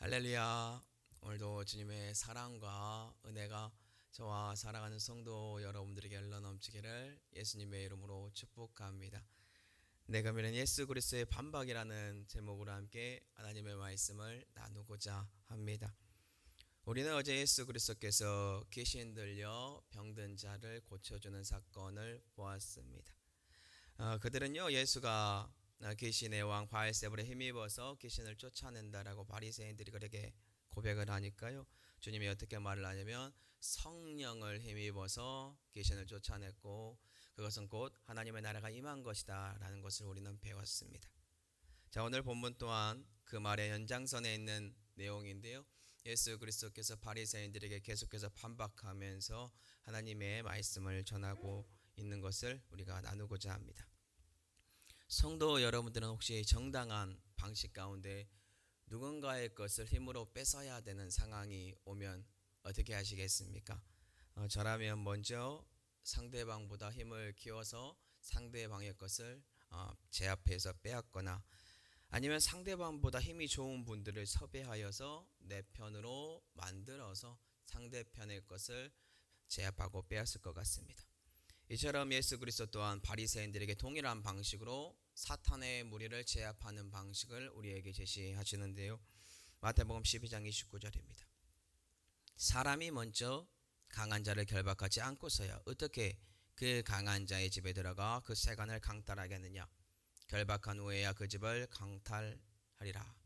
할렐루야. 오늘도 주님의 사랑과 은혜가 저와 사랑하는 성도 여러분들에게 흘러 넘치기를 예수님의 이름으로 축복합니다. 내가 믿는 예수 그리스도의 반박이라는 제목으로 함께 하나님의 말씀을 나누고자 합니다. 우리는 어제 예수 그리스도께서 귀신 들려 병든 자를 고쳐주는 사건을 보았습니다. 그들은요, 예수가 귀신의 왕 바알세불에 힘입어서 귀신을 쫓아낸다라고 바리새인들이 그에게 고백을 하니까요, 주님이 어떻게 말을 하냐면 성령을 힘입어서 귀신을 쫓아냈고 그것은 곧 하나님의 나라가 임한 것이다 라는 것을 우리는 배웠습니다. 자, 오늘 본문 또한 그 말의 연장선에 있는 내용인데요, 예수 그리스도께서 바리새인들에게 계속해서 반박하면서 하나님의 말씀을 전하고 있는 것을 우리가 나누고자 합니다. 성도 여러분들은 혹시 정당한 방식 가운데 누군가의 것을 힘으로 뺏어야 되는 상황이 오면 어떻게 하시겠습니까? 저라면 먼저 상대방보다 힘을 키워서 상대방의 것을 제 앞에서 빼앗거나, 아니면 상대방보다 힘이 좋은 분들을 섭외하여서 내 편으로 만들어서 상대편의 것을 제압하고 빼앗을 것 같습니다. 이처럼 예수 그리스도 또한 바리새인들에게 동일한 방식으로 사탄의 무리를 제압하는 방식을 우리에게 제시하시는데요, 마태복음 12장 29절입니다. 사람이 먼저 강한 자를 결박하지 않고서야 어떻게 그 강한 자의 집에 들어가 그 세간을 강탈하겠느냐? 결박한 후에야 그 집을 강탈하리라.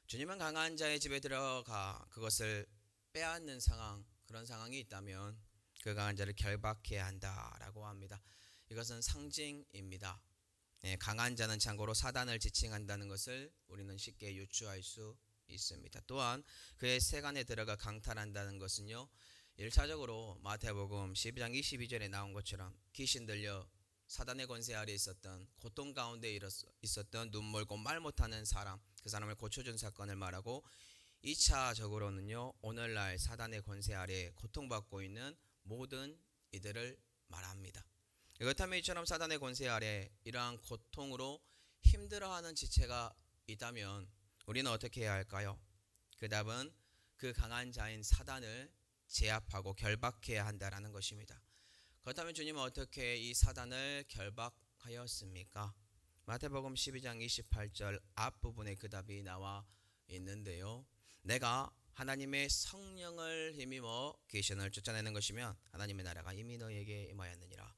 주님은 강한 자의 집에 들어가 그것을 빼앗는 상황, 그런 상황이 있다면 그 강한 자를 결박해야 한다라고 합니다. 이것은 상징입니다. 강한 자는 참고로 사단을 지칭한다는 것을 우리는 쉽게 유추할 수 있습니다. 또한 그의 세간에 들어가 강탈한다는 것은요, 1차적으로 마태복음 12장 22절에 나온 것처럼 귀신 들려 사단의 권세 아래 있었던, 고통 가운데 있었던 눈물 곧 말 못하는 사람, 그 사람을 고쳐준 사건을 말하고, 2차적으로는요, 오늘날 사단의 권세 아래 고통받고 있는 모든 이들을 말합니다. 그렇다면 이처럼 사단의 권세 아래 이러한 고통으로 힘들어하는 지체가 있다면 우리는 어떻게 해야 할까요? 그 답은 그 강한 자인 사단을 제압하고 결박해야 한다라는 것입니다. 그렇다면 주님은 어떻게 이 사단을 결박하였습니까? 마태복음 12장 28절 앞부분에 그 답이 나와 있는데요, 내가 하나님의 성령을 힘입어 귀신을 쫓아내는 것이면 하나님의 나라가 이미 너에게 임하였느니라.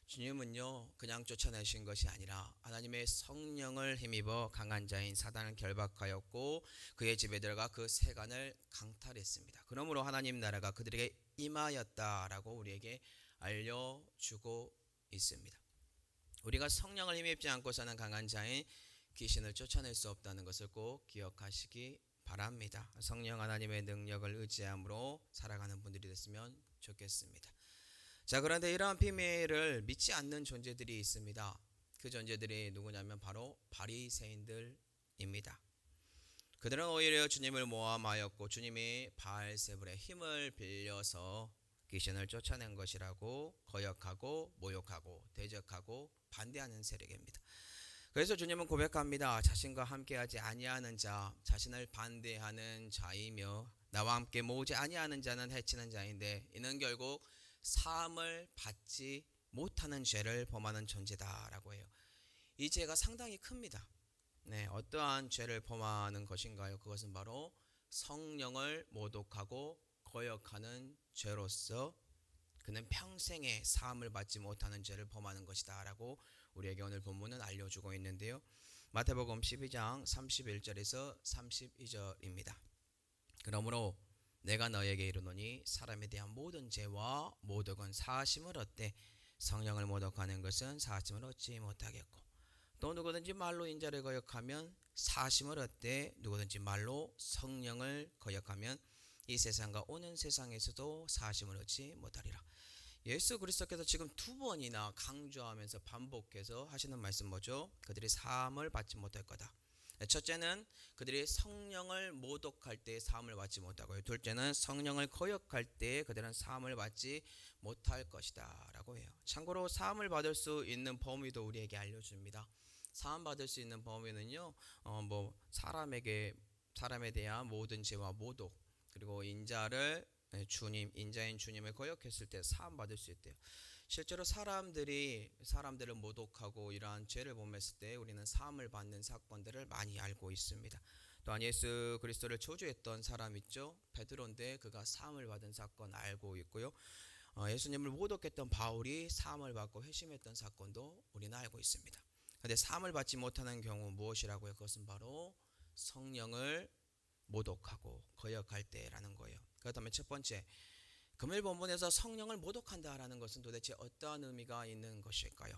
주님은요, 그냥 쫓아내신 것이 아니라 하나님의 성령을 힘입어 강한 자인 사단을 결박하였고 그의 집에 들어가 그 세간을 강탈했습니다. 그러므로 하나님 나라가 그들에게 임하였다라고 우리에게 알려주고 있습니다. 우리가 성령을 힘입지 않고서는 강한 자인 귀신을 쫓아낼 수 없다는 것을 꼭 기억하시기 바랍니다. 성령 하나님의 능력을 의지함으로 살아가는 분들이 됐으면 좋겠습니다. 자, 그런데 이러한 비밀을 믿지 않는 존재들이 있습니다. 그 존재들이 누구냐면 바로 바리새인들입니다. 그들은 오히려 주님을 모함하였고 주님이 바알세불의 힘을 빌려서 귀신을 쫓아낸 것이라고 거역하고 모욕하고 대적하고 반대하는 세력입니다. 그래서 주님은 고백합니다. 자신과 함께하지 아니하는 자, 자신을 반대하는 자이며 나와 함께 모으지 아니하는 자는 해치는 자인데 이는 결국 사함을 받지 못하는 죄를 범하는 존재다라고 해요. 이 죄가 상당히 큽니다. 어떠한 죄를 범하는 것인가요? 그것은 바로 성령을 모독하고 거역하는 죄로서 그는 평생에 사함을 받지 못하는 죄를 범하는 것이다 라고 우리에게 오늘 본문은 알려주고 있는데요, 마태복음 12장 31절에서 32절입니다. 그러므로 내가 너에게 이르노니 사람에 대한 모든 죄와 모독은 사하심을 얻되 성령을 모독하는 것은 사하심을 얻지 못하겠고, 또 누구든지 말로 인자를 거역하면 사하심을 얻되 누구든지 말로 성령을 거역하면 이 세상과 오는 세상에서도 사하심을 얻지 못하리라. 예수 그리스도께서 지금 두 번이나 강조하면서 반복해서 하시는 말씀 뭐죠? 그들이 사함을 받지 못할 거다. 첫째는 그들이 성령을 모독할 때 사함을 받지 못하고요, 둘째는 성령을 거역할 때 그들은 사함을 받지 못할 것이다 라고 해요. 참고로 사함을 받을 수 있는 범위도 우리에게 알려줍니다. 사함 받을 수 있는 범위는요, 사람에게 사람에 대한 모든 죄와 모독, 그리고 인자를 인자인 주님을 거역했을 때 사함 받을 수 있대요. 실제로 사람들을 모독하고 이러한 죄를 범했을 때 우리는 사함을 받는 사건들을 많이 알고 있습니다. 또한 예수 그리스도를 저주했던 사람 있죠, 베드로인데 그가 사함을 받은 사건 알고 있고요. 예수님을 모독했던 바울이 사함을 받고 회심했던 사건도 우리는 알고 있습니다. 그런데 사함을 받지 못하는 경우 무엇이라고요? 그것은 바로 성령을 모독하고 거역할 때라는 거예요. 그렇다면 첫 번째, 금일 본문에서 성령을 모독한다라는 것은 도대체 어떠한 의미가 있는 것일까요?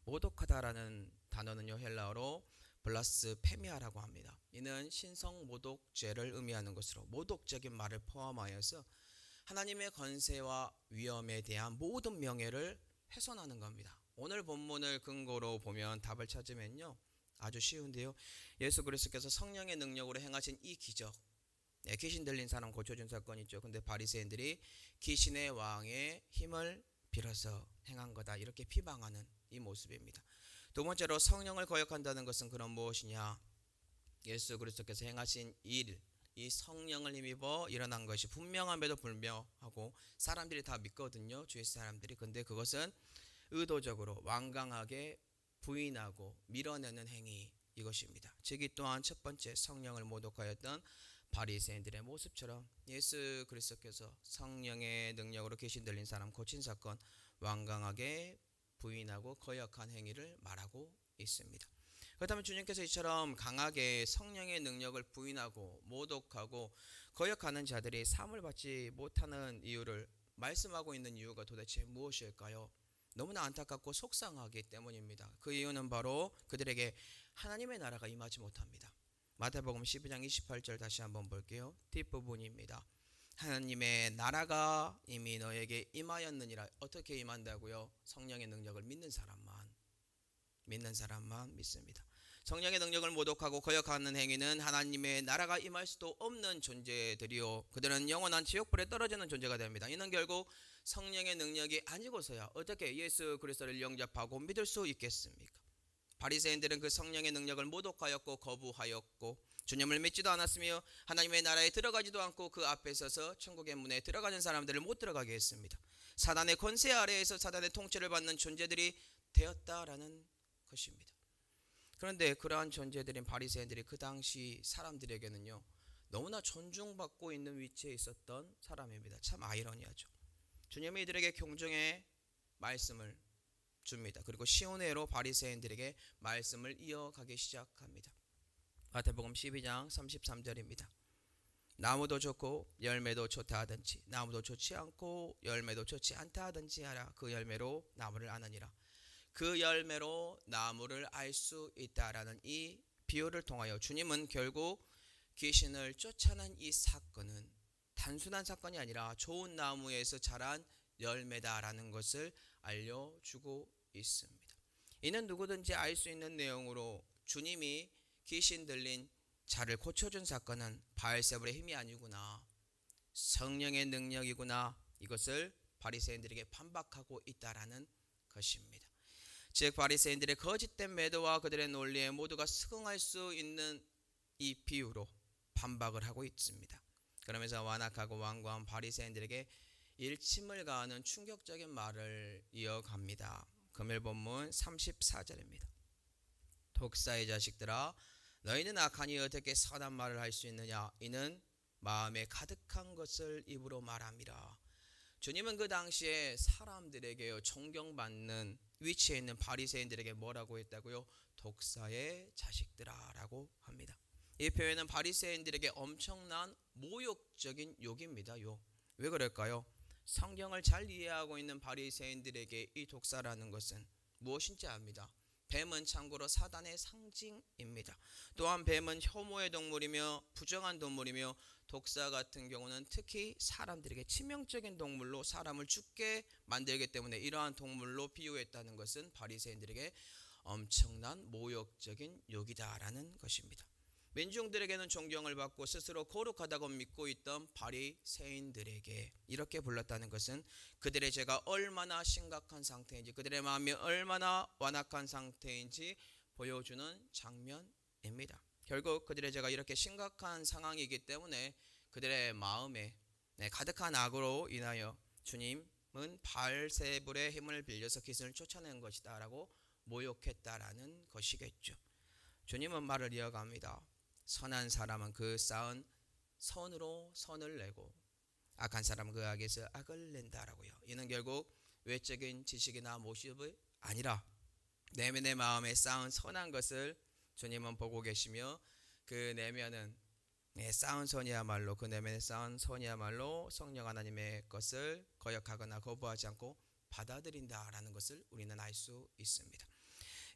모독하다라는 단어는요, 헬라어로 블라스페미아라고 합니다. 이는 신성 모독죄를 의미하는 것으로 모독적인 말을 포함하여서 하나님의 권세와 위엄에 대한 모든 명예를 훼손하는 겁니다. 오늘 본문을 근거로 보면 답을 찾으면요, 아주 쉬운데요, 예수 그리스도께서 성령의 능력으로 행하신 이 기적, 귀신 들린 사람 고쳐준 사건 있죠. 근데 바리새인들이 귀신의 왕의 힘을 빌어서 행한 거다, 이렇게 비방하는 이 모습입니다. 두 번째로 성령을 거역한다는 것은 그럼 무엇이냐? 예수 그리스도께서 행하신 일, 이 성령을 힘입어 일어난 것이 분명함에도 불명하고 사람들이 다 믿거든요, 주위 사람들이. 근데 그것은 의도적으로 완강하게 부인하고 밀어내는 행위, 이것입니다. 즉 이 또한 첫 번째 성령을 모독하였던 바리새인들의 모습처럼 예수 그리스도께서 성령의 능력으로 귀신 들린 사람 고친 사건 완강하게 부인하고 거역한 행위를 말하고 있습니다. 그렇다면 주님께서 이처럼 강하게 성령의 능력을 부인하고 모독하고 거역하는 자들이 사함을 받지 못하는 이유를 말씀하고 있는 이유가 도대체 무엇일까요? 너무나 안타깝고 속상하기 때문입니다. 그 이유는 바로 그들에게 하나님의 나라가 임하지 못합니다. 마태복음 12장 28절 다시 한번 볼게요. 뒷부분입니다. 하나님의 나라가 이미 너에게 임하였느니라. 어떻게 임한다고요? 성령의 능력을 믿는 사람만 믿습니다. 성령의 능력을 모독하고 거역하는 행위는 하나님의 나라가 임할 수도 없는 존재들이요, 그들은 영원한 지옥불에 떨어지는 존재가 됩니다. 이는 결국 성령의 능력이 아니고서야 어떻게 예수 그리스도를 영접하고 믿을 수 있겠습니까? 바리새인들은 그 성령의 능력을 모독하였고 거부하였고 주님을 믿지도 않았으며 하나님의 나라에 들어가지도 않고 그 앞에 서서 천국의 문에 들어가는 사람들을 못 들어가게 했습니다. 사단의 권세 아래에서 사단의 통치를 받는 존재들이 되었다라는 것입니다. 그런데 그러한 존재들인 바리새인들이 그 당시 사람들에게는요, 너무나 존중받고 있는 위치에 있었던 사람입니다. 참 아이러니하죠. 주님이 이들에게 경종의 말씀을 줍니다. 그리고 시온회로 바리새인들에게 말씀을 이어가기 시작합니다. 마태복음 12장 33절입니다. 나무도 좋고 열매도 좋다 하든지 나무도 좋지 않고 열매도 좋지 않다 하든지 하라. 그 열매로 나무를 아느니라. 그 열매로 나무를 알 수 있다라는 이 비유를 통하여 주님은 결국 귀신을 쫓아낸 이 사건은 단순한 사건이 아니라 좋은 나무에서 자란 열매다라는 것을 알려주고 있습니다. 이는 누구든지 알 수 있는 내용으로 주님이 귀신 들린 자를 고쳐준 사건은 바알세불의 힘이 아니구나, 성령의 능력이구나, 이것을 바리새인들에게 반박하고 있다라는 것입니다. 즉 바리새인들의 거짓된 매도와 그들의 논리에 모두가 수긍할 수 있는 이 비유로 반박을 하고 있습니다. 그러면서 완악하고 완고한 바리새인들에게 일침을 가하는 충격적인 말을 이어갑니다. 금일 본문 34절입니다. 독사의 자식들아, 너희는 악하니 어떻게 선한 말을 할 수 있느냐? 이는 마음에 가득한 것을 입으로 말함이라. 주님은 그 당시에 사람들에게 존경받는 위치에 있는 바리새인들에게 뭐라고 했다고요? 독사의 자식들아 라고 합니다. 이 표현은 바리새인들에게 엄청난 모욕적인 욕입니다. 왜 그럴까요? 성경을 잘 이해하고 있는 바리새인들에게 이 독사라는 것은 무엇인지 압니다. 뱀은 참고로 사단의 상징입니다. 또한 뱀은 혐오의 동물이며 부정한 동물이며 독사 같은 경우는 특히 사람들에게 치명적인 동물로 사람을 죽게 만들기 때문에 이러한 동물로 비유했다는 것은 바리새인들에게 엄청난 모욕적인 욕이다라는 것입니다. 민중들에게는 존경을 받고 스스로 거룩하다고 믿고 있던 바리새인들에게 이렇게 불렀다는 것은 그들의 죄가 얼마나 심각한 상태인지, 그들의 마음이 얼마나 완악한 상태인지 보여주는 장면입니다. 결국 그들의 죄가 이렇게 심각한 상황이기 때문에 그들의 마음에 가득한 악으로 인하여 주님은 바알세불의 힘을 빌려서 귀신을 쫓아낸 것이다 라고 모욕했다라는 것이겠죠. 주님은 말을 이어갑니다. 선한 사람은 그 쌓은 선으로 선을 내고 악한 사람은 그 악에서 악을 낸다라고요. 이는 결국 외적인 지식이나 모습이 아니라 내면의 마음에 쌓은 선한 것을 주님은 보고 계시며 그 내면은 쌓은 선이야말로 그 내면에 쌓은 선이야말로 성령 하나님의 것을 거역하거나 거부하지 않고 받아들인다라는 것을 우리는 알 수 있습니다.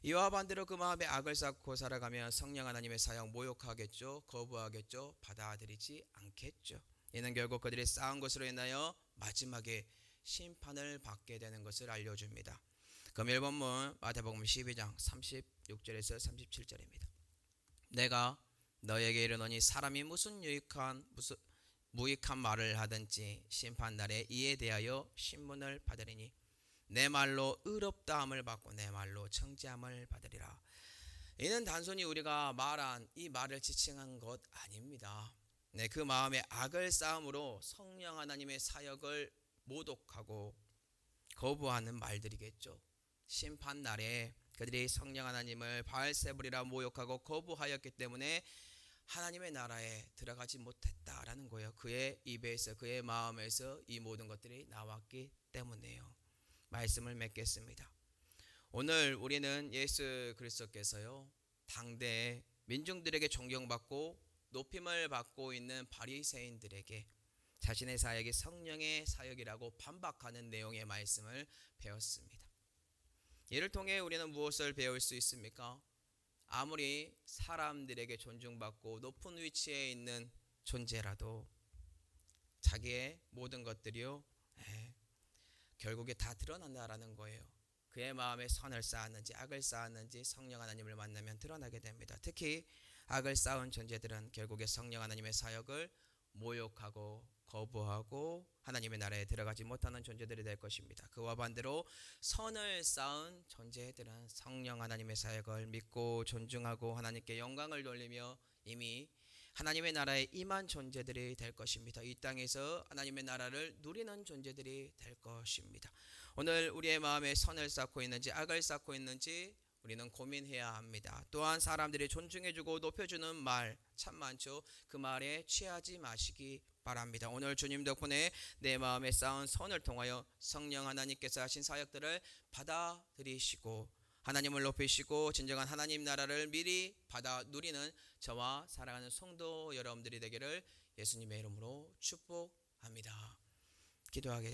이와 반대로 그 마음에 악을 쌓고 살아가면 성령 하나님의 사역 모욕하겠죠, 거부하겠죠, 받아들이지 않겠죠. 이는 결국 그들이 쌓은 것으로 인하여 마지막에 심판을 받게 되는 것을 알려줍니다. 금일 본문 마태복음 12장 36절에서 37절입니다. 내가 너에게 이르노니 사람이 무슨 무익한 말을 하든지 심판날에 이에 대하여 신문을 받으리니 내 말로 의롭다함을 받고 내 말로 청지함을 받으리라. 이는 단순히 우리가 말한 이 말을 지칭한 것 아닙니다. 그 마음에 악을 쌓음으로 성령 하나님의 사역을 모독하고 거부하는 말들이겠죠. 심판날에 그들이 성령 하나님을 바알세불이라 모욕하고 거부하였기 때문에 하나님의 나라에 들어가지 못했다라는 거예요. 그의 입에서 그의 마음에서 이 모든 것들이 나왔기 때문에요. 말씀을 맺겠습니다. 오늘 우리는 예수 그리스도께서요 당대 민중들에게 존경받고 높임을 받고 있는 바리새인들에게 자신의 사역이 성령의 사역이라고 반박하는 내용의 말씀을 배웠습니다. 이를 통해 우리는 무엇을 배울 수 있습니까? 아무리 사람들에게 존중받고 높은 위치에 있는 존재라도 자기의 모든 것들이요 결국에 다 드러난다라는 거예요. 그의 마음에 선을 쌓았는지 악을 쌓았는지 성령 하나님을 만나면 드러나게 됩니다. 특히 악을 쌓은 존재들은 결국에 성령 하나님의 사역을 모욕하고 거부하고 하나님의 나라에 들어가지 못하는 존재들이 될 것입니다. 그와 반대로 선을 쌓은 존재들은 성령 하나님의 사역을 믿고 존중하고 하나님께 영광을 돌리며 이미 하나님의 나라에 임한 존재들이 될 것입니다. 이 땅에서 하나님의 나라를 누리는 존재들이 될 것입니다. 오늘 우리의 마음에 선을 쌓고 있는지 악을 쌓고 있는지 우리는 고민해야 합니다. 또한 사람들이 존중해주고 높여주는 말 참 많죠. 그 말에 취하지 마시기 바랍니다. 오늘 주님 덕분에 내 마음에 쌓은 선을 통하여 성령 하나님께서 하신 사역들을 받아들이시고 하나님을 높이시고 진정한 하나님 나라를 미리 받아 누리는 저와 사랑하는 성도 여러분들이 되기를 예수님의 이름으로 축복합니다. 기도하겠습니다.